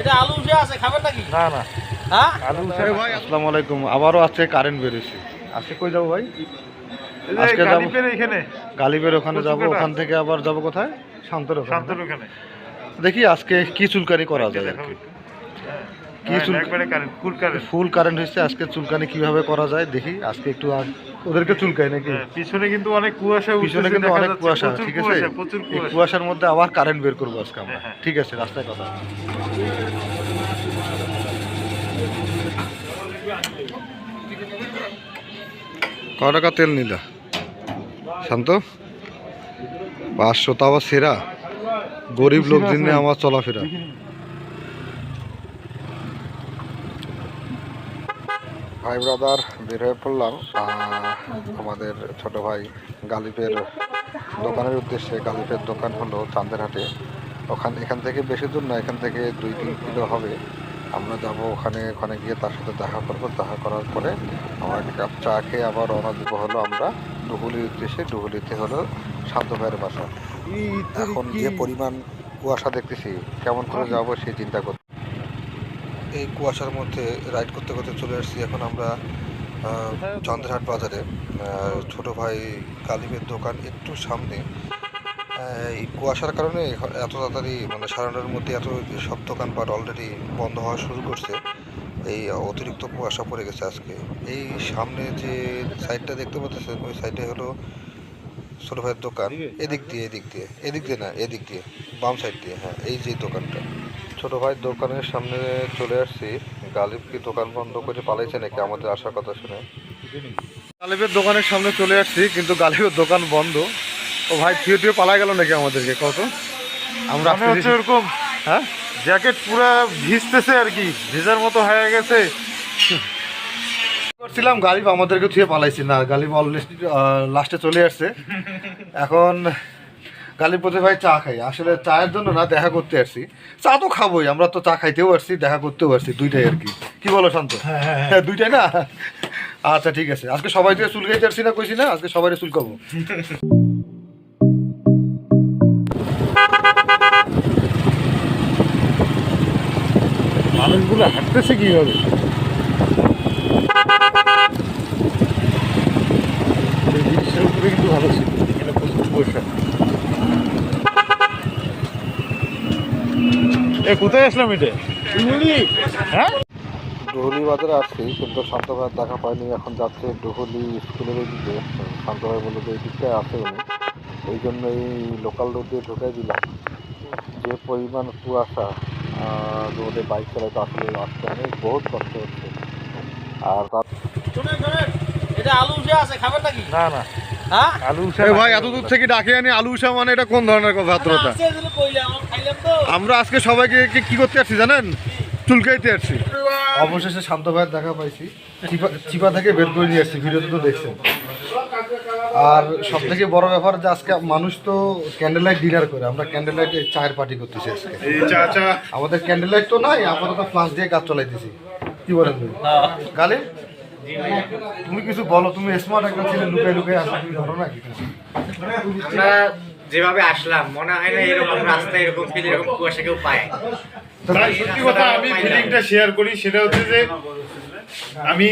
এটা আলু উঠে আছে, খাবেন নাকি? না না হ্যাঁ আলু উঠে ভাই। আসসালামু আলাইকুম। আবারও আজকে কারেন্ট বেরিয়েছে। আজকে কই যাবো ভাই? আজকে যাবো এখানে গালিবের ওখানে যাবো, কচুকাটা। ওখান থেকে আবার যাবো কোথায়? শান্তর ওখানে। শান্তর ওখানে দেখি আজকে কি চুলকানি করা যায় আর দেখাও কি। একটু। কি একবারে কারেন্ট, ফুল কারেন্ট। ফুল কারেন্ট হয়েছে। আজকে চুলকানি কিভাবে করা যায় দেখি। আজকে একটু ওদেরকে চুলকাই নাকি? পিছনে কিন্তু অনেক কুয়াশা পিছনে উঠতেছে, কিন্তু দেখা অনেক যাচ্ছে। কুয়াশা, প্রচুর ঠিক আছে? কুয়াশা, প্রচুর এই কুয়াশা। কুয়াশার মধ্যে আবার কারেন্ট বের করবো আজকে আমরা। হ্যাঁ। ঠিক আছে, রাস্তায় কথা। ক টাকা তেল নিলা শান্ত? 500, তা আবার সেরা। গরিব লোক জন্য আমার চলাফেরা। ভাই ব্রাদার বের হয়ে পড়লাম আমাদের ছোট ভাই গালিবের দোকানের উদ্দেশ্যে। গালিবের দোকান হলো চান্দেরহাটে। এখান থেকে বেশি দূর না, এখান থেকে 2-3 কিলো হবে। আমরা যাব ওখানে গিয়ে তার সাথে দেখা করবো। দেখা করার পরে আমরা এক কাপ চা খেয়ে আবার রওনা দিব হলো আমরা ডুহুলির উদ্দেশ্যে। ডুহুলিতে হলো শান্ত ভাইয়ের বাসা। এখন যে পরিমাণ কুয়াশা দেখতেছি, কেমন করে যাবো সেই চিন্তা করছি। এই কুয়াশার মধ্যে রাইড করতে করতে চলে আসছি এখন আমরা চন্দ্রহাট বাজারে। ছোট ভাই গালিবের দোকান একটু সামনে। এই কুয়াশার কারণে এত তাড়াতাড়ি মানে 9:30-র মধ্যে এত সব দোকানপাট অলরেডি বন্ধ হওয়া শুরু করছে। এই অতিরিক্ত কুয়াশা পড়ে গেছে আজকে। এই সামনে যে সাইডটা দেখতে পাচ্ছেন, ওই সাইডে হলো ছোট ভাইয়ের দোকান। এদিক দিয়ে না, এদিক দিয়ে বাম সাইড দিয়ে। হ্যাঁ, এই যে দোকানটা। ছোট ভাইয়ের দোকানের সামনে চলে আসছি। গালিব কি দোকান বন্ধ করে পালাইছে নাকি আমাদের আসার কথা শুনে? গালিবের দোকানের সামনে চলে আসছি, কিন্তু গালিবের দোকান বন্ধ। ও ভাই থিয়ে পালা গেল নাকি আমাদেরকে? কত আমরা মনে হচ্ছে এরকম। হ্যাঁ, জ্যাকেট পুরা ভিজতেছে আর কি, ভেজার মতো হয়ে গেছে। করছিলাম গালিব আমাদেরকে থুয়ে পালাইছি না। গালিব অলরেডি লাস্টে চলে আসছে। এখন গালিব বলতে ভাই চা খাই। আসলে চায়ের জন্য না, দেখা করতে আসছি। চা তো খাবোই, আমরা তো চা খাইতেও আসছি, দেখা করতেও আসছি, দুইটাই আর কি। কি বলো শান্ত? হ্যাঁ, দুইটাই না? আচ্ছা ঠিক আছে। আজকে সবাই থেকে চুল খাইতে আসছি না, কইছি না আজকে সবাই চুল খাবো। মানুষগুলো হাঁটতেছে কিভাবে? এই জিনিসের উপরে কিন্তু ভালো ছিল, এখানে প্রচুর কুয়াশা। কোথায় আসলাম এটা? হ্যাঁ, ডুহুলি বাজারে আসছি, কিন্তু শান্ত ভাইয়ের দেখা পাইনি। এখন যাচ্ছে ডুহুলি স্কুলের ওই দিকে। শান্ত ভাই বললো যে এই দিকটায় আছে উনি, এই জন্য এই লোকাল রোড দিয়ে ঢুকাই দিলাম। যে পরিমাণ কুয়াশা, রোডে বাইক চালাতে আসলে আসতে অনেক বহুত কষ্ট হচ্ছে। আর তার শুনেন, এটা আলু উঠে আছে, খাবেন নাকি? না না হ্যাঁ আলু উঠে ভাই এত দূর থেকে ডাকে আনি আলু উষা, মানে এটা কোন ধরনের কথাবার্তা? আছে, এগুলো কইলাম, খাইলাম তো। আমরা আজকে সবাইকে কি করতে আসছি জানেন? চুলকাইতে আসছি। অবশেষে শান্ত ভাইয়ের দেখা পাইছি। চিপা থেকে বের করে নিয়ে আসছি, ভিডিওতে তো দেখছেন। আর সব থেকে বড় ব্যাপার যে আজকে মানুষ তো ক্যান্ডেল লাইট ডিনার করে, আমরা ক্যান্ডেল লাইট চায়ের পার্টি করতেছি আজকে। আমাদের ক্যান্ডেল লাইট তো নাই, আপাতত ফ্লাশ দিয়ে কাজ চলাইতেছি। কি বলেন তুমি গালি? তুমি কিছু বলো, তুমি স্মার্ট একটা ছেলে, লুকাই আসো, তুমি ধরো না কিছু। আমরা যেভাবে আসলাম মনে হয় না এরকম রাস্তা, এরকম ফিল, এরকম কুয়াশা কেউ পায়। ভাই সত্যি কথা, আমি ফিলিংটা শেয়ার করি। সেটা হচ্ছে যে আমি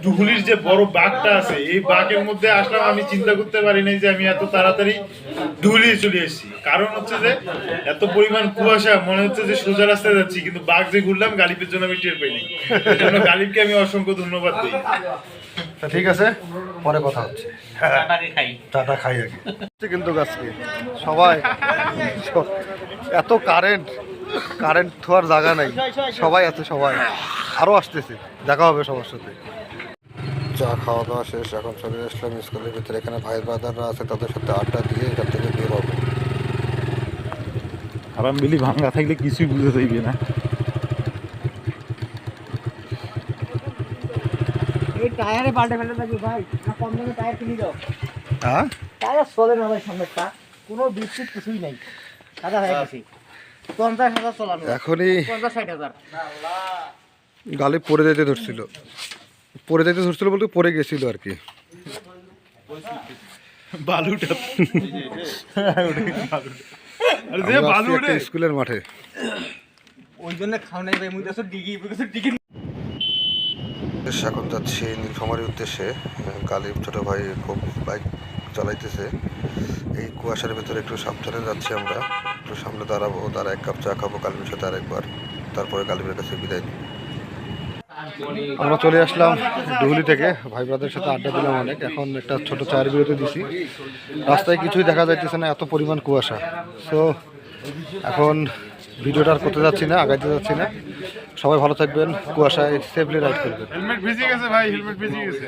ডুহুলির যে বড় বাঘটা আছে, এই বাঘের মধ্যে আসলাম। আমি চিন্তা করতে পারি নাই যে আমি এত তাড়াতাড়ি ডুহুলি চলে এসেছি। কারণ হচ্ছে যে এত পরিমাণ কুয়াশা, মনে হচ্ছে যে সোজা রাস্তায় যাচ্ছি, কিন্তু বাঘ যে ঘুরলাম গালিবের জন্য আমি টের পাইনি। এই জন্য গালিবকে আমি অসংখ্য ধন্যবাদ দিই। ঠিক আছে, পরে কথা হচ্ছে। টাটা খাই আগে। কিন্তু আজকে সবাই এত কারেন্ট থোয়ার জায়গা নাই, সবাই আছে, সবাই আরও আসতেছে। দেখা হবে সবার সাথে। চা খাওয়া দাওয়া শেষ, এখন চলে আসলাম স্কুলের ভিতরে। এখানে ভাই ব্রাদাররা আছে, তাদের সাথে আড্ডা দিয়ে এখান থেকে বের হবো। আরাম বিলি ভাঙ্গা থাকলে কিছুই বুঝে যাইবে না। এই টায়ারে পাল্টে ফেলে থাকি ভাই, না কম দামে টায়ার কিনে দাও। হ্যাঁ, টায়ার চলে না ভাই, সামনেরটা কোনো বিদ্যুৎ কিছুই নাই, সাদা হয়ে গেছে। 50,000 চলানো, এখনই 50-60,000। গালি পড়ে যেতে ধরছিল বলতে পড়ে গেছিল আর কি। বালুটা আমরা আসছি একটা স্কুলের মাঠে। ওই জন্য খাও নাই ভাই মুই তো ডিগি ডিগি এখন যাচ্ছি নীলফামারীর উদ্দেশ্যে। গালিব ছোট ভাই খুব বাইক চালাইতেছে। এই কুয়াশার ভিতরে একটু সাবধানে যাচ্ছি আমরা। একটু সামনে দাঁড়াবো, দাঁড়া এক কাপ চা খাবো গালিবের সাথে আরেকবার, তারপরে গালিবের কাছে বিদায় নিই। আমরা চলে আসলাম ডুহুলি থেকে, ভাই ব্রাদের সাথে আড্ডা দিলাম অনেক। এখন একটা ছোট চায়ের বিরতি দিছি। রাস্তায় কিছুই দেখা যাইতেছে না, এত পরিমাণ কুয়াশা। তো এখন ভিডিওটা আর করতে যাচ্ছি না, আগাইতে যাচ্ছি না। সবাই ভালো থাকবেন, কুয়াশায় সেফলি রাইড করবেন। হেলমেট ভিজে গেছে ভাই, হেলমেট ভিজে গেছে।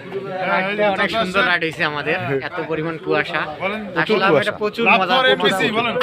অনেক সুন্দর রাইড হয়েছে আমাদের, এত পরিমাণ কুয়াশা বলেন আসলে কুয়াশা। প্রচুর লাভ মজা করে এমবিসি বলেন।